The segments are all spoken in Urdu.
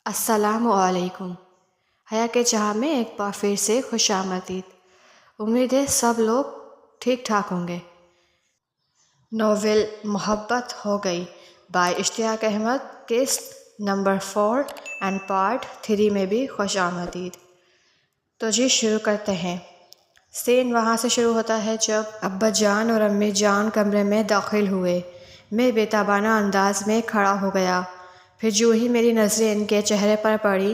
السلام علیکم۔ حیا کے جہاں میں ایک بار پھر سے خوش آمدید۔ امید ہے سب لوگ ٹھیک ٹھاک ہوں گے۔ ناول محبت ہو گئی بائی اشتیاق احمد قسط نمبر 4 اینڈ پارٹ 3 میں بھی خوش آمدید۔ تو جی شروع کرتے ہیں۔ سین وہاں سے شروع ہوتا ہے جب ابا جان اور امی جان کمرے میں داخل ہوئے۔ میں بے تابانہ انداز میں کھڑا ہو گیا۔ پھر جو ہی میری نظریں ان کے چہرے پر پڑی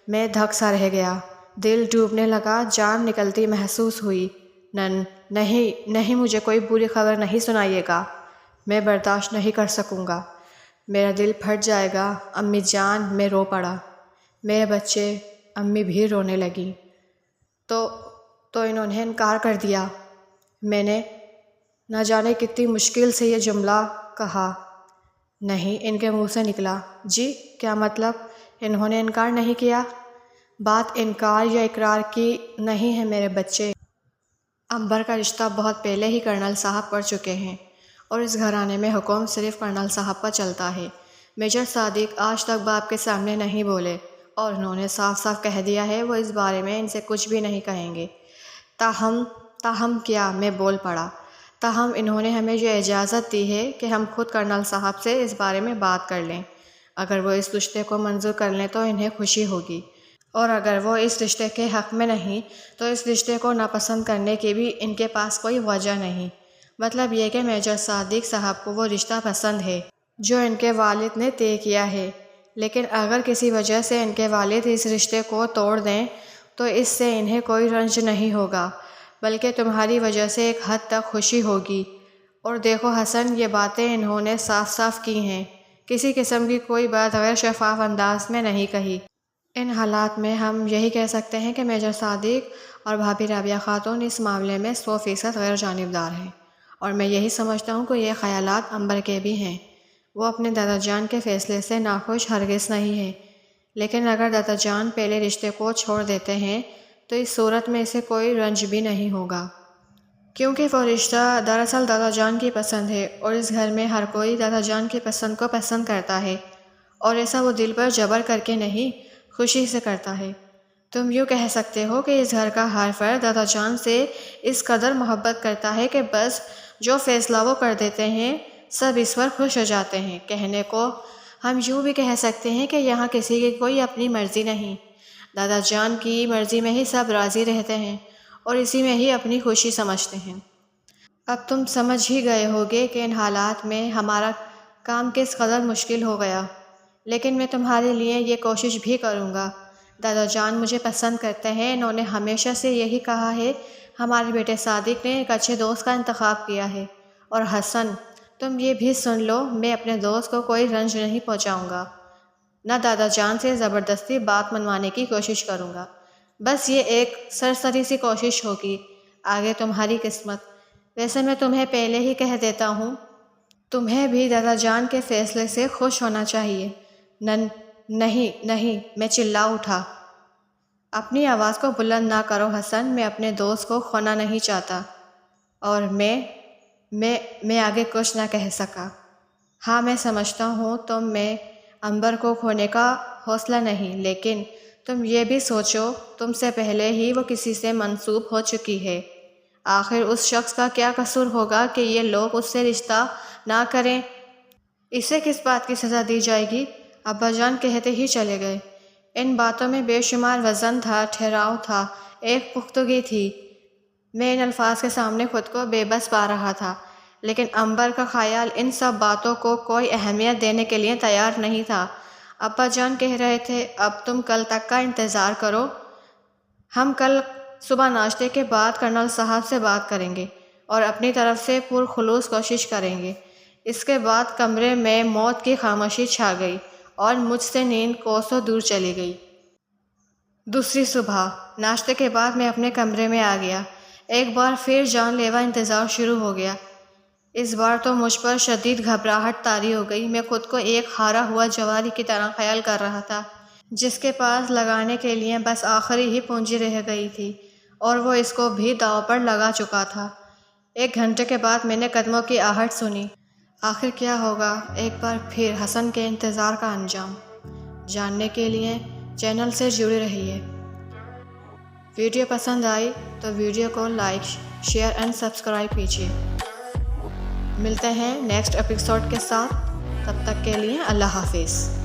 میں دھک سا رہ گیا۔ دل ڈوبنے لگا، جان نکلتی محسوس ہوئی۔ نہیں مجھے کوئی بری خبر نہیں سنائیے گا، میں برداشت نہیں کر سکوں گا، میرا دل پھٹ جائے گا۔ امی جان، میں رو پڑا۔ میرے بچے، امی بھی رونے لگی۔ تو انہوں نے انکار کر دیا۔ میں نے نہ جانے کتنی مشکل سے یہ جملہ کہا۔ نہیں، ان کے منہ سے نکلا۔ جی کیا مطلب؟ انہوں نے انکار نہیں کیا؟ بات انکار یا اقرار کی نہیں ہے میرے بچے۔ عنبر کا رشتہ بہت پہلے ہی کرنل صاحب کر چکے ہیں اور اس گھرانے میں حکم صرف کرنل صاحب پر چلتا ہے۔ میجر صادق آج تک باپ کے سامنے نہیں بولے اور انہوں نے صاف صاف کہہ دیا ہے وہ اس بارے میں ان سے کچھ بھی نہیں کہیں گے۔ تاہم کیا؟ میں بول پڑا۔ تاہم انہوں نے ہمیں یہ اجازت دی ہے کہ ہم خود کرنل صاحب سے اس بارے میں بات کر لیں۔ اگر وہ اس رشتے کو منظور کر لیں تو انہیں خوشی ہوگی، اور اگر وہ اس رشتے کے حق میں نہیں تو اس رشتے کو ناپسند کرنے کی بھی ان کے پاس کوئی وجہ نہیں۔ مطلب یہ کہ میجر صادق صاحب کو وہ رشتہ پسند ہے جو ان کے والد نے طے کیا ہے، لیکن اگر کسی وجہ سے ان کے والد اس رشتے کو توڑ دیں تو اس سے انہیں کوئی رنج نہیں ہوگا، بلکہ تمہاری وجہ سے ایک حد تک خوشی ہوگی۔ اور دیکھو حسن، یہ باتیں انہوں نے صاف صاف کی ہیں، کسی قسم کی کوئی بات غیر شفاف انداز میں نہیں کہی۔ ان حالات میں ہم یہی کہہ سکتے ہیں کہ میجر صادق اور بھابھی رابعہ خاتون اس معاملے میں 100% غیر جانبدار ہیں، اور میں یہی سمجھتا ہوں کہ یہ خیالات عنبر کے بھی ہیں۔ وہ اپنے دادا جان کے فیصلے سے ناخوش ہرگز نہیں ہے، لیکن اگر دادا جان پہلے رشتے کو چھوڑ دیتے ہیں تو اس صورت میں اسے کوئی رنج بھی نہیں ہوگا، کیونکہ وہ رشتہ دراصل دادا جان کی پسند ہے اور اس گھر میں ہر کوئی دادا جان کی پسند کو پسند کرتا ہے، اور ایسا وہ دل پر جبر کر کے نہیں، خوشی سے کرتا ہے۔ تم یوں کہہ سکتے ہو کہ اس گھر کا ہر فرد دادا جان سے اس قدر محبت کرتا ہے کہ بس جو فیصلہ وہ کر دیتے ہیں سب اس پر خوش ہو جاتے ہیں۔ کہنے کو ہم یوں بھی کہہ سکتے ہیں کہ یہاں کسی کی کوئی اپنی مرضی نہیں، دادا جان کی مرضی میں ہی سب راضی رہتے ہیں اور اسی میں ہی اپنی خوشی سمجھتے ہیں۔ اب تم سمجھ ہی گئے ہوگے کہ ان حالات میں ہمارا کام کس قدر مشکل ہو گیا، لیکن میں تمہارے لیے یہ کوشش بھی کروں گا۔ دادا جان مجھے پسند کرتے ہیں، انہوں نے ہمیشہ سے یہی کہا ہے۔ ہمارے بیٹے صادق نے ایک اچھے دوست کا انتخاب کیا ہے، اور حسن تم یہ بھی سن لو، میں اپنے دوست کو کوئی رنج نہیں پہنچاؤں گا، نہ دادا جان سے زبردستی بات منوانے کی کوشش کروں گا۔ بس یہ ایک سرسری سی کوشش ہوگی، آگے تمہاری قسمت۔ ویسے میں تمہیں پہلے ہی کہہ دیتا ہوں، تمہیں بھی دادا جان کے فیصلے سے خوش ہونا چاہیے۔ نہیں، میں چلا اٹھا۔ اپنی آواز کو بلند نہ کرو حسن، میں اپنے دوست کو کھونا نہیں چاہتا۔ اور میں آگے کچھ نہ کہہ سکا۔ ہاں میں سمجھتا ہوں میں عنبر کو کھونے کا حوصلہ نہیں، لیکن تم یہ بھی سوچو تم سے پہلے ہی وہ کسی سے منسوب ہو چکی ہے۔ آخر اس شخص کا کیا قصور ہوگا کہ یہ لوگ اس سے رشتہ نہ کریں؟ اسے کس بات کی سزا دی جائے گی؟ ابا جان کہتے ہی چلے گئے۔ ان باتوں میں بے شمار وزن تھا، ٹھہراؤ تھا، ایک پختگی تھی۔ میں ان الفاظ کے سامنے خود کو بے بس پا رہا تھا، لیکن عنبر کا خیال ان سب باتوں کو کوئی اہمیت دینے کے لیے تیار نہیں تھا۔ ابا جان کہہ رہے تھے، اب تم کل تک کا انتظار کرو، ہم کل صبح ناشتے کے بعد کرنل صاحب سے بات کریں گے اور اپنی طرف سے پرخلوص کوشش کریں گے۔ اس کے بعد کمرے میں موت کی خاموشی چھا گئی اور مجھ سے نیند کوسوں دور چلی گئی۔ دوسری صبح ناشتے کے بعد میں اپنے کمرے میں آ گیا۔ ایک بار پھر جان لیوا انتظار شروع ہو گیا۔ اس بار تو مجھ پر شدید گھبراہٹ طاری ہو گئی۔ میں خود کو ایک ہارا ہوا جواری کی طرح خیال کر رہا تھا جس کے پاس لگانے کے لیے بس آخری ہی پونجی رہ گئی تھی، اور وہ اس کو بھی داؤ پر لگا چکا تھا۔ 1 گھنٹے کے بعد میں نے قدموں کی آہٹ سنی۔ آخر کیا ہوگا؟ ایک بار پھر حسن کے انتظار کا انجام۔ جاننے کے لیے چینل سے جڑے رہیے۔ ویڈیو پسند آئی تو ویڈیو کو لائک، شیئر اینڈ سبسکرائب کیجیے۔ ملتے ہیں نیکسٹ ایپیسوڈ کے ساتھ، تب تک کے لیے اللہ حافظ۔